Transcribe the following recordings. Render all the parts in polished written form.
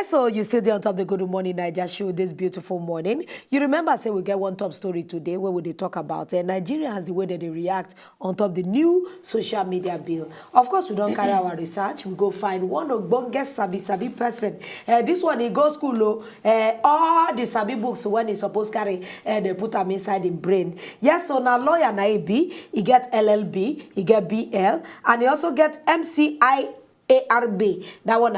Yes, so you still there on top of the Good Morning Niger show this beautiful morning. You remember, say we get one top story today where we talk about Nigeria has the way that they react on top of the new social media bill. Of course, we don't carry our research. We go find one of bongest sabi person. This one, he go school, all the sabi books when he supposed carry, they put them inside the brain. Yes, so now lawyer na AB, he get LLB, he get BL, and he also get MCI ARB. That one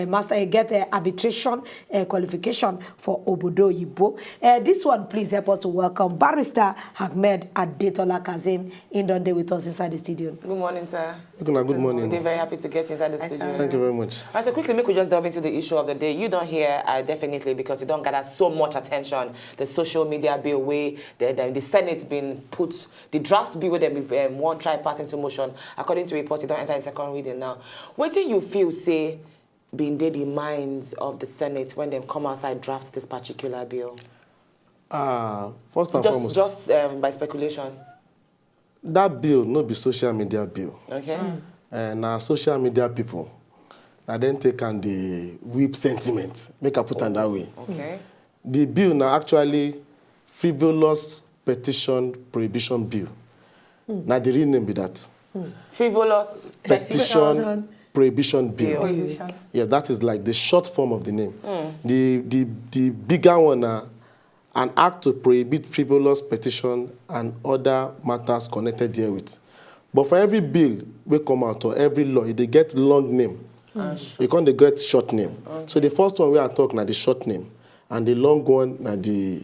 master get arbitration qualification for Obodo Yibo. This one, please help us to welcome Barrister Ahmed Adetola Kazim in Dundee with us inside the studio. Good morning, sir. Good morning. We're very happy to get inside the studio. Thank you very much. All right, so quickly, make we just delve into the issue of the day. You don't hear definitely because you don't gather so much attention. The social media bill where the Senate's been put, the draft bill where they one try pass into motion. According to reports, you don't enter the second reading now. What do you feel, say, being the minds of the Senate when they come outside draft this particular bill? First and foremost, just by speculation. That bill no be social media bill. Okay. Now social media people, I then take on the whip sentiment. Make a put on that way. Okay. The bill now actually frivolous petition prohibition bill. Now the real name be that. Frivolous petition prohibition bill. Yes, that is like the short form of the name. The bigger one an act to prohibit frivolous petition and other matters connected therewith. But for every bill we come out or every law, they get long name. You can't get short name. Okay. So the first one we are talking now the short name, and the long one now the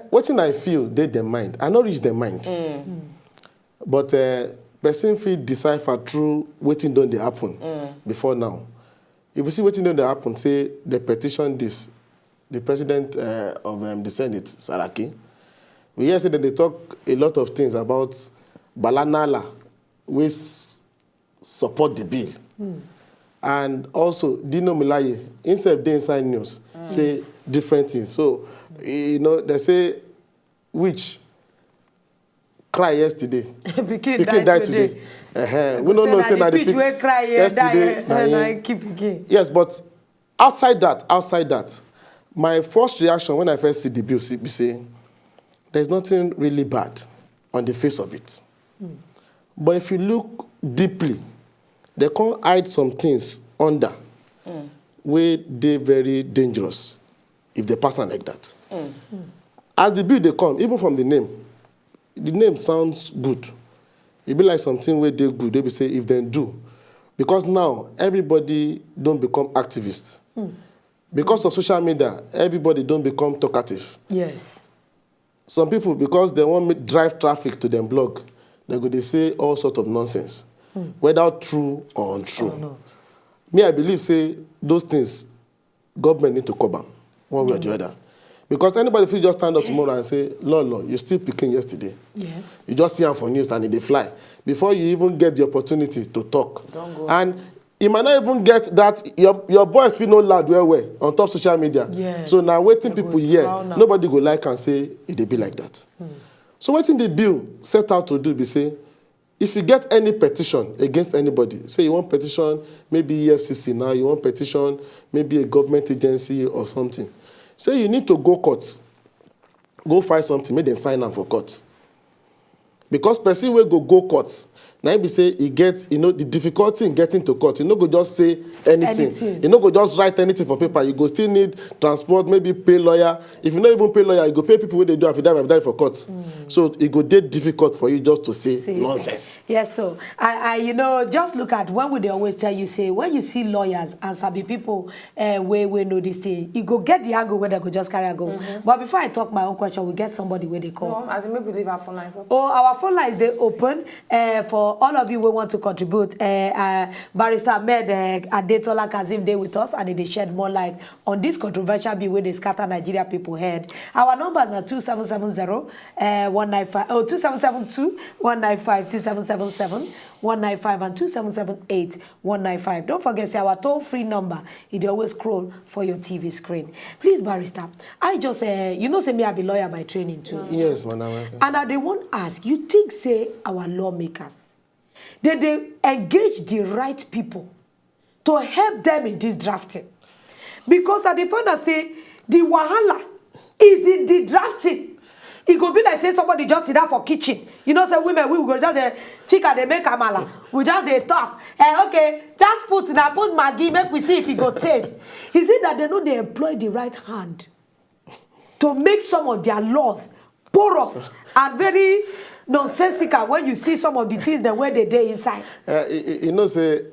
what thing I feel they their mind. I not reach their mind. But person feel decipher through waiting don't they happen before now. If you see waiting don't they happen, say the petition this. The president of the Senate, Saraki, we hear say that they talk a lot of things about Balanala, which support the bill. And also, Dino Milaye, instead of the inside news, say different things. So, they say, which cry yesterday. Pikin died today. We don't know, say that the pitch cry yesterday. Keep yes, but outside that, my first reaction when I first see the bill, be say, there's nothing really bad on the face of it. But if you look deeply, they can't hide some things under where they're very dangerous if they pass on like that. As the bill they come, even from the name sounds good. It be like something where they're good. They be say if they do. Because now everybody don't become activists. Because of social media, everybody don't become talkative. Yes. Some people, because they want to drive traffic to their blog, they say all sorts of nonsense, whether true or untrue. Oh, no. Me, I believe, say, those things, government need to cover one way or the other. Because anybody if you just stand up tomorrow and say, Lolo, you still picking yesterday. Yes. You just see them for news and they fly. Before you even get the opportunity to talk. Don't go. And you might not even get that, your voice feel no loud well on top social media. Yes. So now waiting people here, nobody go like and say it be like that. So waiting the bill set out to do be say, if you get any petition against anybody, say you want petition, maybe EFCC now, you want petition, maybe a government agency or something. Say you need to go court, go find something, make them sign them for court. Because person will go court. Now be say he gets, the difficulty in getting to court. You no go just say anything. You no go just write anything for paper. You go still need transport, maybe pay lawyer. If you not even pay lawyer, you go pay people where they do affidavit for court. So it go get difficult for you just to say nonsense. Yes, so I just look at when would they always tell you say when you see lawyers and sabi people where we know this thing, you go get the angle where they go just carry a go. But before I talk my own question, we get somebody where they call. No, as in maybe leave our phone lines open. Oh, our phone lines they open for all of you who want to contribute. Barrister Ahmed Adetola Kazim Day with us, and they shed more light on this controversial bill where they scatter Nigeria people head. Our numbers are 2770 195 2772 195 2777 195 and 2778 195. Don't forget, say our toll-free number. It always scroll for your TV screen. Please, Barrister, I just say me I be lawyer by training too. Yes, madam. And I want to ask, you think say our lawmakers, they engage the right people to help them in this drafting. Because at the point I say, the wahala is in the drafting. It could be like say somebody just sit down for kitchen. You know, say women, we go just chicken, they make amala. We just they talk. Okay, just put Maggi, make we see if it go taste. Is it that they know they employ the right hand to make some of their laws porous and very nonsensical when you see some of the things that where they do inside? You know, say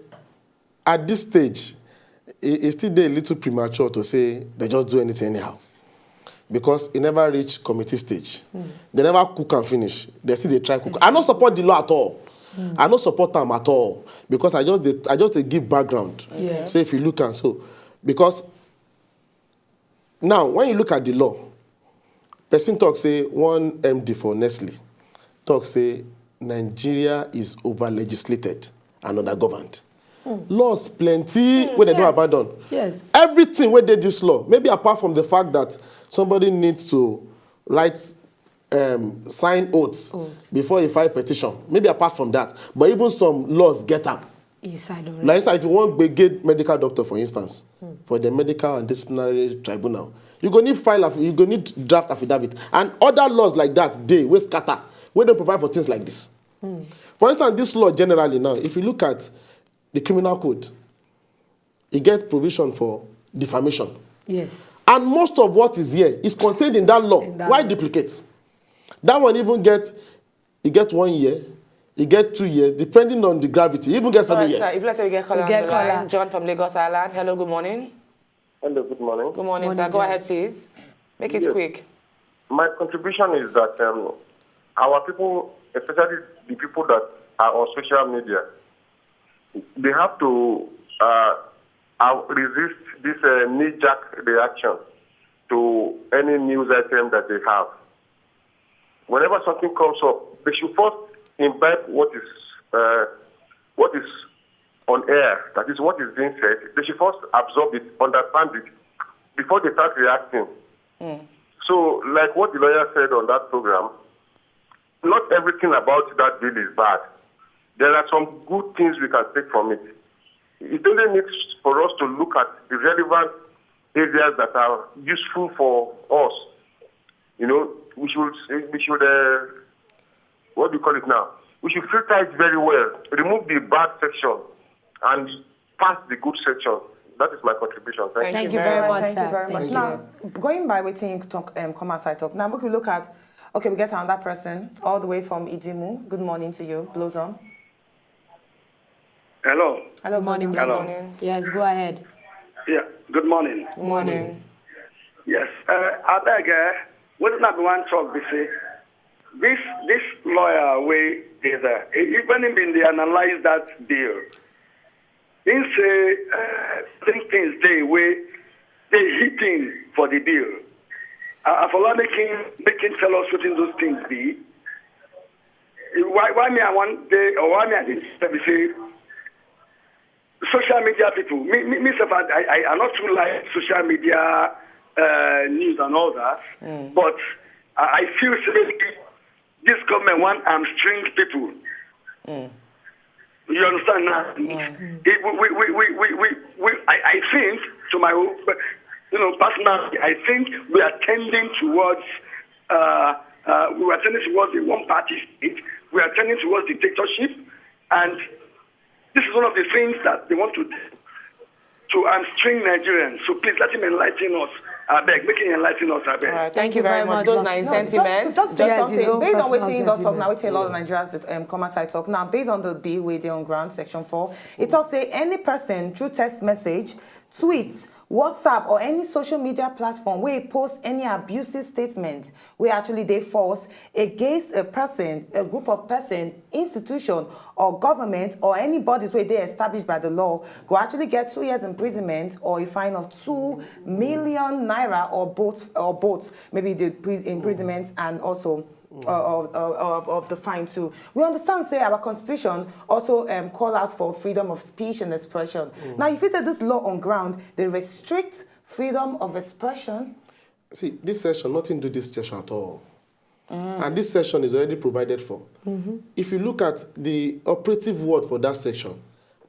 at this stage, it's still a little premature to say they just do anything anyhow. Because it never reached committee stage. They never cook and finish. They still they try cook. I don't support the law at all. I don't support them at all. Because I just give background. Yeah. Say if you look and so. Because now when you look at the law, person talk say one MD for Nestle talk say Nigeria is over legislated and under-governed. Laws plenty where they don't abandon. Yes. Everything where they this law, maybe apart from the fact that somebody needs to write, sign oaths before he file petition. Maybe apart from that. But even some laws get up. Inside already. Like if you want to get medical doctor, for instance, for the medical and disciplinary tribunal, you go need you go need draft affidavit. And other laws like that, we scatter. We don't provide for things like this. For instance, this law generally now, if you look at the criminal code, it gets provision for defamation. Yes. And most of what is here is contained in that law. Why duplicate? That one even get 1 year, it get 2 years, depending on the gravity. It even gets 7 years. Sir, if let's say we get caller on the line, John from Lagos Island. Hello, good morning. Hello, good morning. Good morning, sir. Go ahead, please. Make it quick. My contribution is that our people, especially the people that are on social media, they have to resist this knee-jerk reaction to any news item that they have. Whenever something comes up, they should first imbibe what is on air, that is what is being said. They should first absorb it, understand it, before they start reacting. So, like what the lawyer said on that program, not everything about that bill is bad. There are some good things we can take from it. It only needs for us to look at the relevant areas that are useful for us. You know, we should what do you call it now? We should filter it very well, remove the bad section, and pass the good section. That is my contribution. Thank you very much, sir. Thank you very much. Now, going by waiting you talk, come outside talk. Now, we look at, okay, we get another person all the way from Idimu. Good morning to you, Blossom. Hello. Hello, good morning. Hello. Yes, go ahead. Yeah, good morning. Good morning. Yes, I beg, what did not one talk, they say, this lawyer way is, even in they analyze that bill, they say, things they way, they hitting for the bill. For making tell us what those things be. Why me I want they or why me I didn't say social media people. Myself, I am not too like social media news and all that, but I feel this government want string people. You understand now? I think, to my own, personally, I think we are tending towards the one-party state. We are tending towards dictatorship, and this is one of the things that they want to do to hamstring Nigerians. So please let him enlighten us. I beg, make him enlighten us. I beg. All right, thank you very much. Those nice sentiments. Just something. Based on what you don't talk now, we tell a lot of Nigerians that come outside talk. Now, based on the bill where they're on ground, section 4, it talks say any person through text message, tweets, WhatsApp or any social media platform where post any abusive statement where actually they false against a person, a group of person, institution or government or any bodies where they established by the law go actually get 2 years imprisonment or a fine of 2 million naira or both maybe the imprisonment and also of the fine too. We understand, say, our constitution also call out for freedom of speech and expression. Now, if you say this law on ground, they restrict freedom of expression. See, this session, nothing to do this session at all. And this section is already provided for. If you look at the operative word for that section,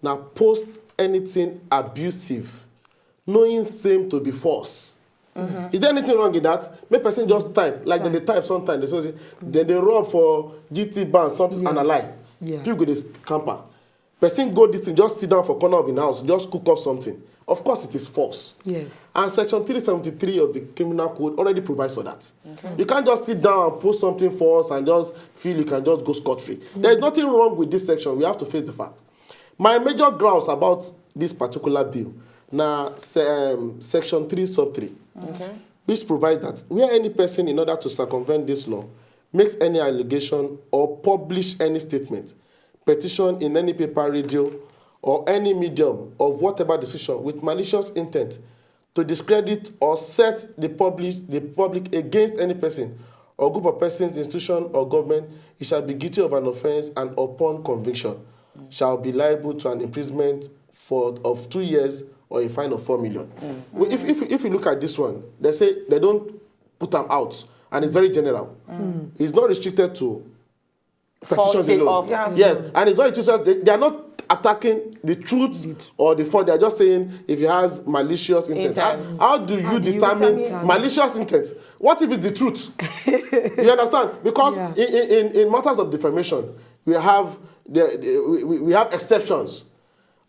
now post anything abusive, knowing same to be false. Is there anything wrong in that? Make person just type, like they type sometimes, then they run for GT band, something and a lie. People go this camper. Person go this thing, just sit down for corner of the house, just cook up something. Of course, it is false. Yes. And Section 373 of the Criminal Code already provides for that. You can't just sit down and post something false and just feel you can just go scot-free. There is nothing wrong with this section. We have to face the fact. My major grounds about this particular bill, now Section 3 sub 3, which provides that where any person, in order to circumvent this law, makes any allegation or publish any statement, petition in any paper, radio, or any medium of whatever decision with malicious intent to discredit or set the public against any person or group of persons, institution, or government, he shall be guilty of an offense and upon conviction shall be liable to an imprisonment of 2 years or a fine of 4 million. If you look at this one, they say they don't put them out, and it's very general. It's not restricted to petitions alone. Yes, and it's not restricted. They are not attacking the truth or the fault. They are just saying if he has malicious intent. How do you determine malicious intent? What if it's the truth? You understand? Because in matters of defamation, we have exceptions.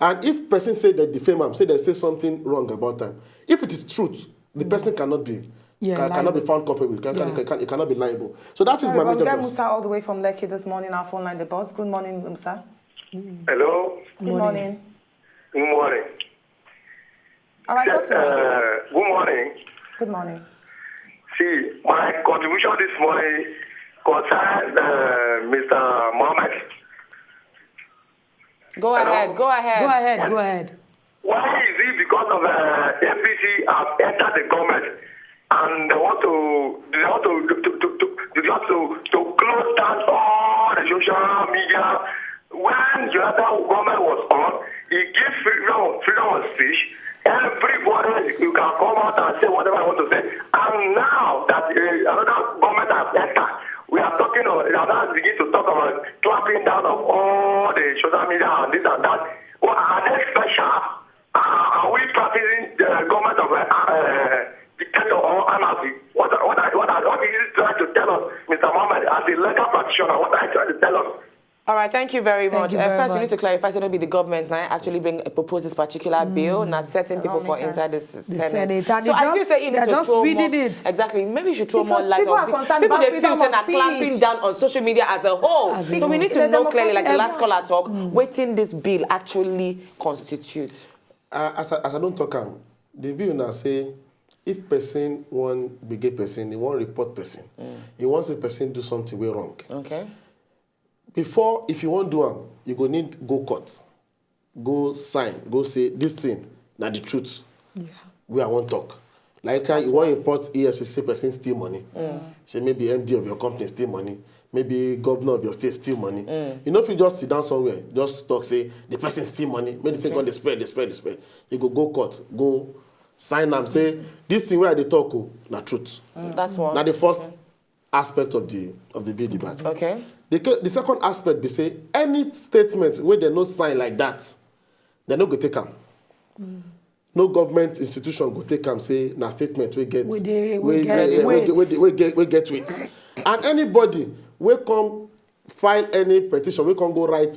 And if person say they defame him, say they say something wrong about them, if it is truth, the person cannot be cannot be found culpable. It cannot be liable. So that is my major point. Musa all the way from Lekki this morning. Our phone line, the boss. Good morning, Musa. Hello. Good morning. Good morning. All right, talk to us. Good morning. Good morning. See, my contribution this morning concerns Mr. Mohammed. Go ahead. Why is it because of APC have entered the government and they want to close down all the social media? When the other government was on, it gives freedom of speech. Everybody, you can come out and say whatever I want to say. And now that another government has entered, we are talking about, we are now beginning to talk about clamping down of all the social media and this and that. Well, are they special? Are we practicing the government of dictator or anarchy? What is it trying to tell us, Mr. Mohammed, as a legal practitioner? What are you trying to tell us? All right, thank you very much. First, we need to clarify, so it'll be the government now actually propose this particular bill, now certain people for inside the Senate. And so I feel say you need to just throw reading more, it. Exactly. Maybe you should throw Because more light people on are concerned people. about They feel freedom saying of are clamping speech. down on social media as a whole. So we need to know clearly, like the last caller talk, waiting this bill actually constitute. As I don't talk, the bill now say if person want be gay person, he want report person, he wants a person do something way wrong. Okay. Before, if you want to do them, you go need go court, go sign, go say this thing, now the truth. We I want talk. Like you want import EFCC person steal money. Say maybe MD of your company steal money. Maybe governor of your state steal money. You know, if you just sit down somewhere, just talk, say the person steal money, maybe think on the spread. You go court, go sign them, say this thing where they talk, na truth. That's one. Now the first aspect of the bill debate. Okay. The second aspect be say any statement where they no sign like that, they no go take them. No government institution go take them say na statement we get we get with. And anybody we come file any petition, we can go write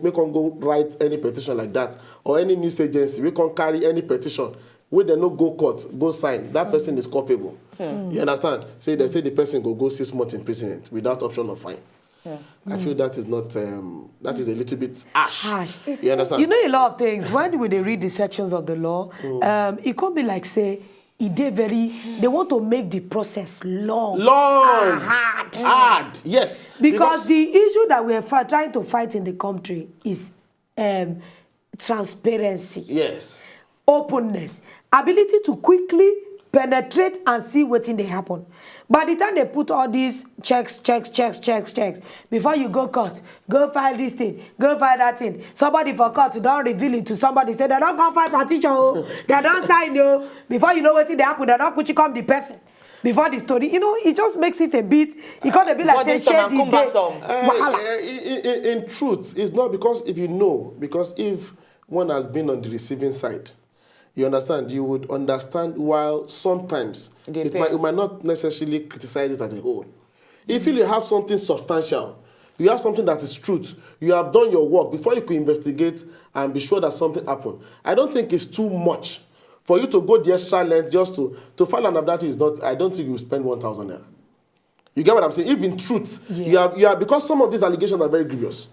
any petition like that, or any news agency, we can carry any petition where they no go court, go sign, that person is culpable. You understand? So they say the person go 6 months imprisonment without option of fine. I feel that is not, that is a little bit harsh. You understand? You know a lot of things. When they read the sections of the law, it can't be like, say, they want to make the process long. Hard. Yes. Because the issue that we are trying to fight in the country is transparency. Yes. Openness. Ability to quickly penetrate and see what's in they happen. By the time they put all these checks, before you go court, go file this thing, go file that thing. Somebody for court don't reveal it to somebody, say they don't come file petition, they don't sign you. Before you know what's in they happen, they don't come the person. Before the story, you know, it just makes it a bit, it can't be like say, shady day. In truth, it's not because if you know, because if one has been on the receiving side, you understand, you would understand while sometimes you might not necessarily criticize it as a whole. If you have something substantial, you have something that is truth, you have done your work before you could investigate and be sure that something happened. I don't think it's too much for you to go the extra length just to file an abduction is not, I don't think you spend 1,000 naira. You get what I'm saying? If in truth, you have, because some of these allegations are very grievous.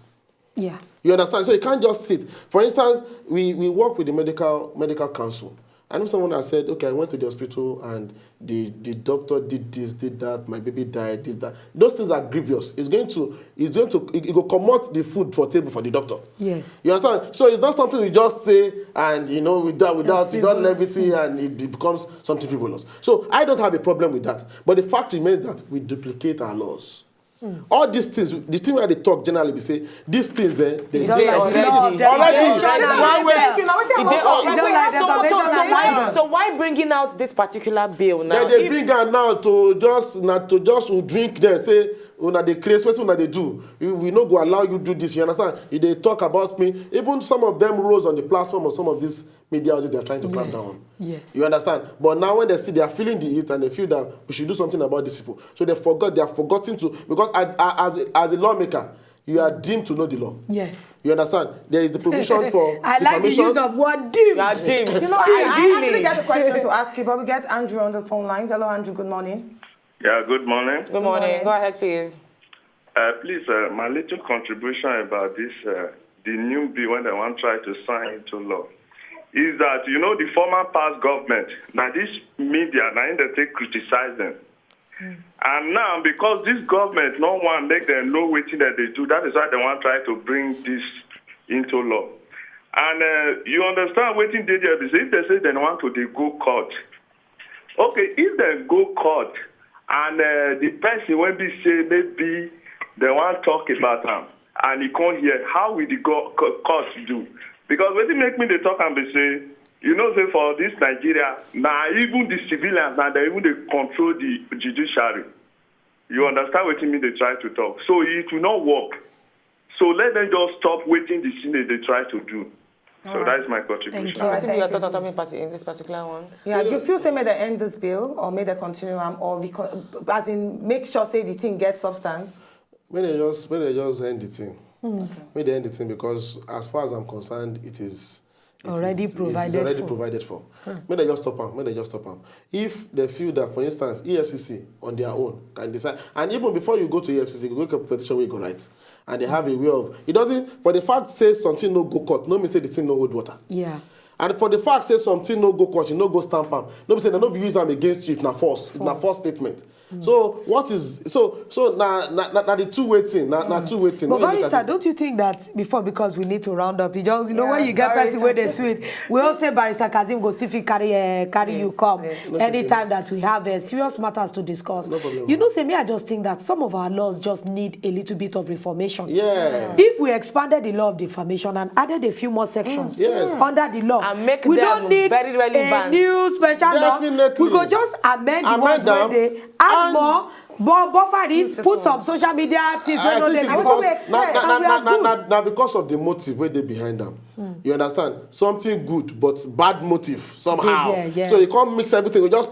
Yeah. You understand? So you can't just sit. For instance, we work with the medical council. I know someone has said, okay, I went to the hospital and the doctor did this, did that, my baby died, this, that. Those things are grievous. It will commot the food for table for the doctor. Yes. You understand? So it's not something we just say and, without levity and it becomes something frivolous. So I don't have a problem with that. But the fact remains that we duplicate our laws. All these things, the thing where they talk generally, we say, these things, they already. So why bringing out this particular bill now? They bring out now to just drink there, say, they create what they do. We not go allow you do this, you understand? If they talk about me, even some of them rose on the platform of some of these media houses they are trying to clamp down. Yes. You understand? But now when they see they are feeling the heat and they feel that we should do something about these people. So they are forgotten to, because as a lawmaker, you are deemed to know the law. Yes. You understand? There is the provision for I like the use of word deemed. You are deemed. I actually get a question to ask you, but we get Andrew on the phone lines. Hello, Andrew. Good morning. Yeah, good morning. Good morning. Go ahead, please. Please, my little contribution about this, the new bill when they want to try to sign into law, is that, the former past government, now this media, now they take criticize them. And now, because this government, no one make them know what that they do, that is why they want to try to bring this into law. And you understand what they do, if they say they want to they go court. Okay, if they go court, and the person when they say maybe they want to talk about them, and he can't hear, how will the court do? Because when they make me they talk and they say, say for this Nigeria, now even the civilians, now they even they control the judiciary. You understand what I mean? They try to talk. So it will not work. So let them just stop waiting the scene that they try to do. So that is my contribution. I think you are talking in this particular one. Yeah, do you feel say may they end this bill or may they continue or as in make sure say the thing gets substance? May they just end the thing. May they end the thing because as far as I'm concerned, it is already provided for. May they just stop them. If they feel that, for instance, EFCC on their own can decide, and even before you go to EFCC, you go to a petition where you go right, and they have a way of, it doesn't, for the fact say something no go court, no mean say the thing no hold water. Yeah. And for the fact say something no go court, you no go stamp them. No be say they no use them against you if not false. It's not false statement. So what is so now the two-way thing. Now two-way thing. But Barrister, don't you think that before, because we need to round up, you just when you get person where they sweet, we all say Barrister Kazim go see if he carry you come anytime that we have serious matters to discuss. No problem. Say me, I just think that some of our laws just need a little bit of reformation. Yes. If we expanded the law of defamation and added a few more sections under the law, and make we them don't need very relevant. a new special law. We could just amend the ones where they add more, buffer it, put some social media things. Now because of the motive where they behind them. You understand? Something good, but bad motive somehow. Yeah. So you can't mix everything. You just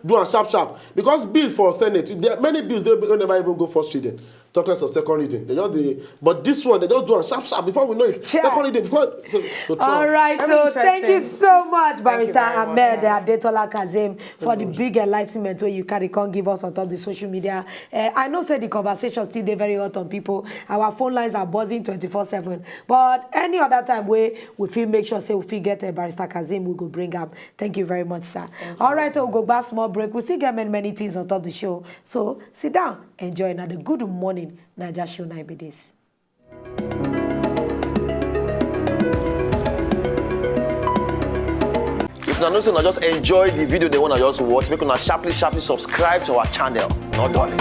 do a sharp. Because bill for Senate, there are many bills they never even go first reading. Talk less of second reading. But this one, they just do a sharp before we know it. Second reading. All right, so thank you so much, Barrister Ahmed Adetola Kazim, for the big enlightenment where you can't give us on top of the social media. I know say the conversation still they very hot on people. Our phone lines are buzzing 24/7. But any other time where we feel make sure say we get a Barrister Kazim, we go bring up. Thank you very much, sir. All right, we'll go back small break. We still get many things on top of the show. So sit down, enjoy another good morning. Naija show 9 be this. If you know, just enjoy the video they want to just watch, make una sharply subscribe to our channel. Not darling.